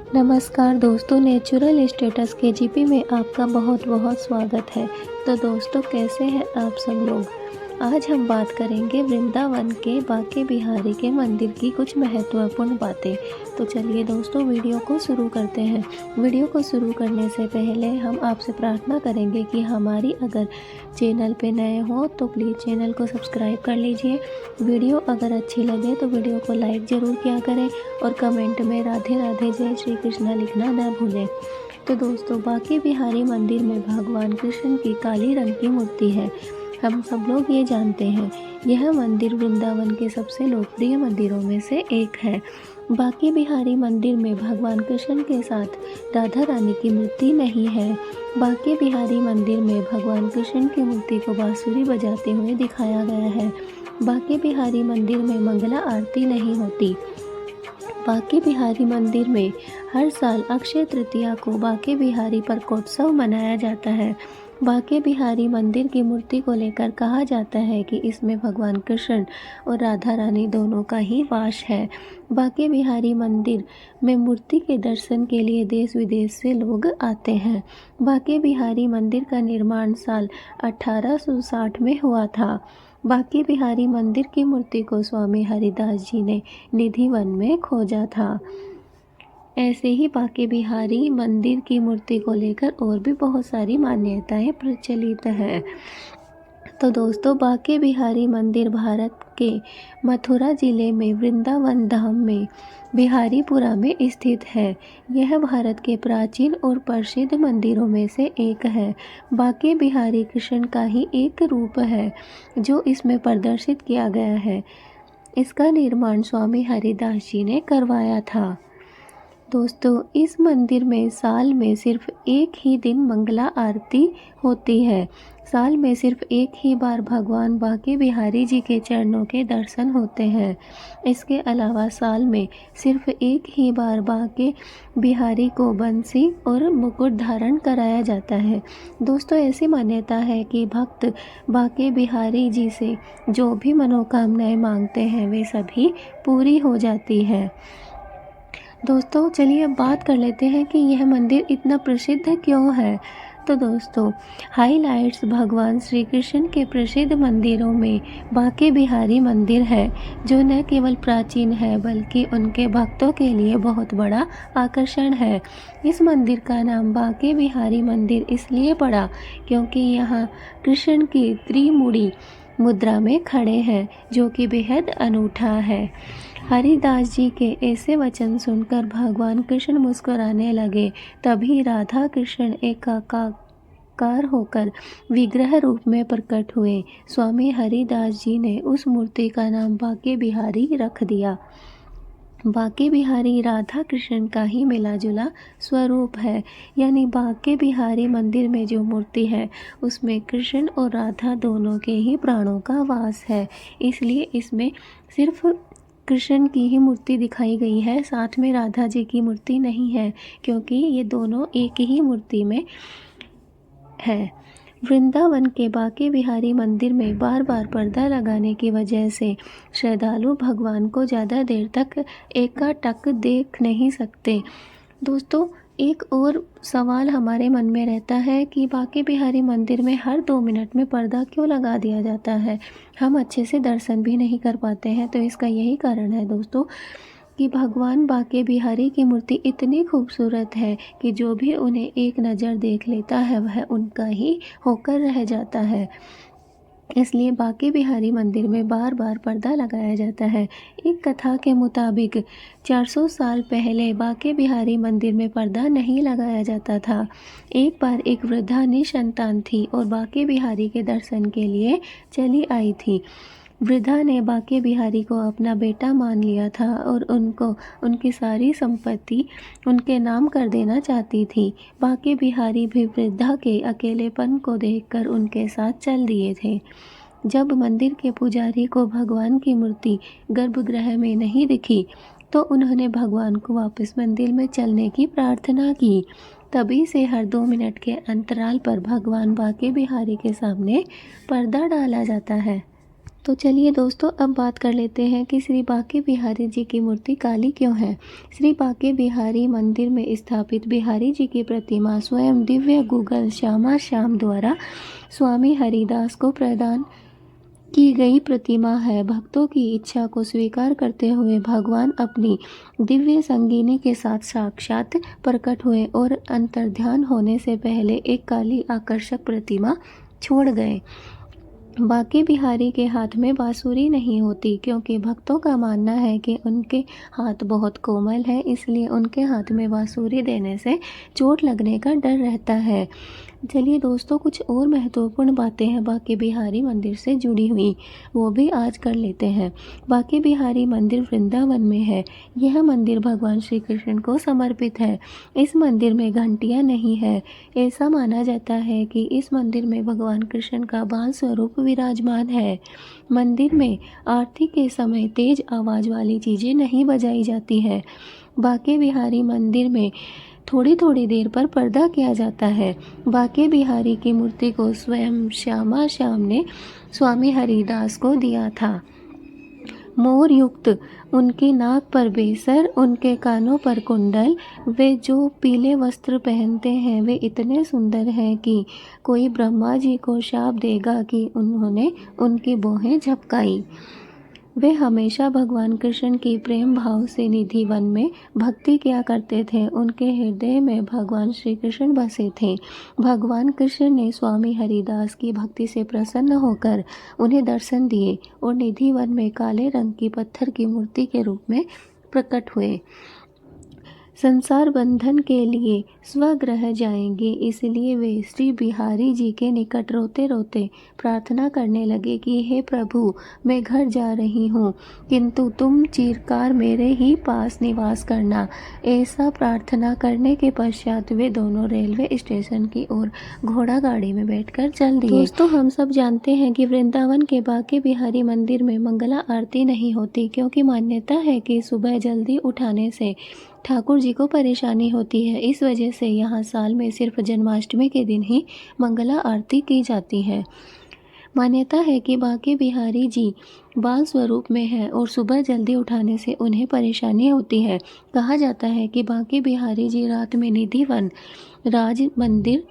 नमस्कार दोस्तों, natural status KGP में आपका बहुत बहुत स्वागत है। तो दोस्तों, कैसे हैं आप सब लोग। आज हम बात करेंगे वृंदावन के बांके बिहारी के मंदिर की कुछ महत्वपूर्ण बातें। तो चलिए दोस्तों, वीडियो को शुरू करते हैं। वीडियो को शुरू करने से पहले हम आपसे प्रार्थना करेंगे कि हमारी अगर चैनल पे नए हो तो प्लीज़ चैनल को सब्सक्राइब कर लीजिए। वीडियो अगर अच्छी लगे तो वीडियो को लाइक ज़रूर किया करें और कमेंट में राधे राधे जय श्री कृष्णा लिखना न भूलें। तो दोस्तों, बांके बिहारी मंदिर में भगवान कृष्ण की काली रंग की मूर्ति है। हम सब लोग ये जानते हैं, यह मंदिर वृंदावन के सबसे लोकप्रिय मंदिरों में से एक है। बांके बिहारी मंदिर में भगवान कृष्ण के साथ राधा रानी की मूर्ति नहीं है। बांके बिहारी मंदिर में भगवान कृष्ण की मूर्ति को बांसुरी बजाते हुए दिखाया गया है। बांके बिहारी मंदिर में मंगला आरती नहीं होती। बांके बिहारी मंदिर में हर साल अक्षय तृतीया को बांके बिहारी प्रकोत्सव मनाया जाता है। बांके बिहारी मंदिर की मूर्ति को लेकर कहा जाता है कि इसमें भगवान कृष्ण और राधा रानी दोनों का ही वास है। बांके बिहारी मंदिर में मूर्ति के दर्शन के लिए देश विदेश से लोग आते हैं। बांके बिहारी मंदिर का निर्माण साल 1860 में हुआ था। बांके बिहारी मंदिर की मूर्ति को स्वामी हरिदास जी ने निधिवन में खोजा था। ऐसे ही बांके बिहारी मंदिर की मूर्ति को लेकर और भी बहुत सारी मान्यताएं प्रचलित है। तो दोस्तों, बांके बिहारी मंदिर भारत के मथुरा जिले में वृंदावन धाम में बिहारीपुरा में स्थित है। यह भारत के प्राचीन और प्रसिद्ध मंदिरों में से एक है। बांके बिहारी कृष्ण का ही एक रूप है जो इसमें प्रदर्शित किया गया है। इसका निर्माण स्वामी हरिदास जी ने करवाया था। दोस्तों, इस मंदिर में साल में सिर्फ एक ही दिन मंगला आरती होती है। साल में सिर्फ एक ही बार भगवान बांके बिहारी जी के चरणों के दर्शन होते हैं। इसके अलावा साल में सिर्फ एक ही बार बांके बिहारी को बंसी और मुकुट धारण कराया जाता है। दोस्तों, ऐसी मान्यता है कि भक्त बांके बिहारी जी से जो भी मनोकामनाएं मांगते हैं वे सभी पूरी हो जाती है। दोस्तों, चलिए अब बात कर लेते हैं कि यह मंदिर इतना प्रसिद्ध क्यों है। तो दोस्तों, हाइलाइट्स भगवान श्री कृष्ण के प्रसिद्ध मंदिरों में बांके बिहारी मंदिर है, जो न केवल प्राचीन है बल्कि उनके भक्तों के लिए बहुत बड़ा आकर्षण है। इस मंदिर का नाम बांके बिहारी मंदिर इसलिए पड़ा क्योंकि यहाँ कृष्ण की त्रिमुड़ी मुद्रा में खड़े हैं, जो कि बेहद अनूठा है। हरिदास जी के ऐसे वचन सुनकर भगवान कृष्ण मुस्कुराने लगे। तभी राधा कृष्ण एकाकार होकर विग्रह रूप में प्रकट हुए। स्वामी हरिदास जी ने उस मूर्ति का नाम बांके बिहारी रख दिया। बांके बिहारी राधा कृष्ण का ही मिला जुला स्वरूप है, यानी बांके बिहारी मंदिर में जो मूर्ति है उसमें कृष्ण और राधा दोनों के ही प्राणों का वास है। इसलिए इसमें सिर्फ कृष्ण की ही मूर्ति दिखाई गई है, साथ में राधा जी की मूर्ति नहीं है, क्योंकि ये दोनों एक ही मूर्ति में है। वृंदावन के बांके बिहारी मंदिर में बार बार पर्दा लगाने की वजह से श्रद्धालु भगवान को ज़्यादा देर तक एकाटक देख नहीं सकते। दोस्तों, एक और सवाल हमारे मन में रहता है कि बांके बिहारी मंदिर में हर 2 मिनट में पर्दा क्यों लगा दिया जाता है। हम अच्छे से दर्शन भी नहीं कर पाते हैं। तो इसका यही कारण है दोस्तों कि भगवान बांके बिहारी की मूर्ति इतनी खूबसूरत है कि जो भी उन्हें एक नज़र देख लेता है वह उनका ही होकर रह जाता है। इसलिए बांके बिहारी मंदिर में बार बार पर्दा लगाया जाता है। एक कथा के मुताबिक 400 साल पहले बांके बिहारी मंदिर में पर्दा नहीं लगाया जाता था। एक बार एक वृद्धा निसंतान थी और बांके बिहारी के दर्शन के लिए चली आई थी। वृद्धा ने बांके बिहारी को अपना बेटा मान लिया था और उनको उनकी सारी संपत्ति उनके नाम कर देना चाहती थी। बांके बिहारी भी वृद्धा के अकेलेपन को देखकर उनके साथ चल दिए थे। जब मंदिर के पुजारी को भगवान की मूर्ति गर्भगृह में नहीं दिखी तो उन्होंने भगवान को वापस मंदिर में चलने की प्रार्थना की। तभी से हर 2 मिनट के अंतराल पर भगवान बांके बिहारी के सामने पर्दा डाला जाता है। तो चलिए दोस्तों, अब बात कर लेते हैं कि श्री बांके बिहारी जी की मूर्ति काली क्यों है। श्री बांके बिहारी मंदिर में स्थापित बिहारी जी की प्रतिमा स्वयं दिव्य गूगल श्यामा श्याम द्वारा स्वामी हरिदास को प्रदान की गई प्रतिमा है। भक्तों की इच्छा को स्वीकार करते हुए भगवान अपनी दिव्य संगिनी के साथ साक्षात प्रकट हुए और अंतर्ध्यान होने से पहले एक काली आकर्षक प्रतिमा छोड़ गए। बांके बिहारी के हाथ में बांसुरी नहीं होती, क्योंकि भक्तों का मानना है कि उनके हाथ बहुत कोमल है, इसलिए उनके हाथ में बांसुरी देने से चोट लगने का डर रहता है। चलिए दोस्तों, कुछ और महत्वपूर्ण बातें हैं बांके बिहारी मंदिर से जुड़ी हुई, वो भी आज कर लेते हैं। बांके बिहारी मंदिर वृंदावन में है। यह मंदिर भगवान श्री कृष्ण को समर्पित है। इस मंदिर में घंटियाँ नहीं है। ऐसा माना जाता है कि इस मंदिर में भगवान कृष्ण का बाल स्वरूप विराजमान है। मंदिर में आरती के समय तेज आवाज़ वाली चीज़ें नहीं बजाई जाती है। बांके बिहारी मंदिर में थोड़ी थोड़ी देर पर पर्दा किया जाता है। बांके बिहारी की मूर्ति को स्वयं श्यामा श्याम ने स्वामी हरिदास को दिया था। मोर युक्त उनकी नाक पर बेसर, उनके कानों पर कुंडल, वे जो पीले वस्त्र पहनते हैं वे इतने सुंदर हैं कि कोई ब्रह्मा जी को शाप देगा कि उन्होंने उनकी भौहें झपकाई। वे हमेशा भगवान कृष्ण की प्रेम भाव से निधि वन में भक्ति किया करते थे। उनके हृदय में भगवान श्री कृष्ण बसे थे। भगवान कृष्ण ने स्वामी हरिदास की भक्ति से प्रसन्न होकर उन्हें दर्शन दिए और निधि वन में काले रंग की पत्थर की मूर्ति के रूप में प्रकट हुए। संसार बंधन के लिए स्वगृह जाएंगे, इसलिए वे श्री बिहारी जी के निकट रोते रोते प्रार्थना करने लगे कि हे प्रभु, मैं घर जा रही हूँ, किंतु तुम चिरकाल मेरे ही पास निवास करना। ऐसा प्रार्थना करने के पश्चात वे दोनों रेलवे स्टेशन की ओर घोड़ा गाड़ी में बैठकर चल दिए। दोस्तों, हम सब जानते हैं कि वृंदावन के बांके बिहारी मंदिर में मंगला आरती नहीं होती, क्योंकि मान्यता है कि सुबह जल्दी उठाने से ठाकुर जी को परेशानी होती है। इस वजह से यहाँ साल में सिर्फ जन्माष्टमी के दिन ही मंगला आरती की जाती है। मान्यता है कि बांके बिहारी जी बाल स्वरूप में है और सुबह जल्दी उठाने से उन्हें परेशानी होती है। कहा जाता है कि बांके बिहारी जी रात में निधि वन राज मंदिर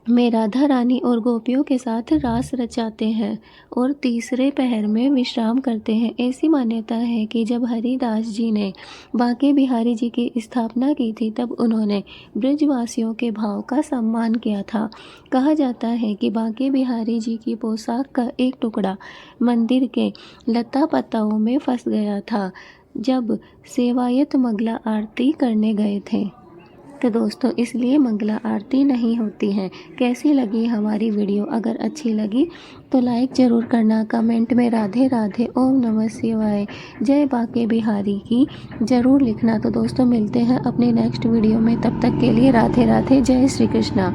में राधा रानी और गोपियों के साथ रास रचाते हैं और तीसरे पहर में विश्राम करते हैं। ऐसी मान्यता है कि जब हरिदास जी ने बांके बिहारी जी की स्थापना की थी, तब उन्होंने ब्रजवासियों के भाव का सम्मान किया था। कहा जाता है कि बांके बिहारी जी की पोशाक का एक टुकड़ा मंदिर के लता पताओं में फंस गया था जब सेवायत मंगला आरती करने गए थे। तो दोस्तों, इसलिए मंगला आरती नहीं होती है। कैसी लगी हमारी वीडियो? अगर अच्छी लगी तो लाइक ज़रूर करना, कमेंट में राधे राधे, ओम नमः शिवाय, जय बांके बिहारी की ज़रूर लिखना। तो दोस्तों, मिलते हैं अपने नेक्स्ट वीडियो में। तब तक के लिए राधे राधे, जय श्री कृष्णा।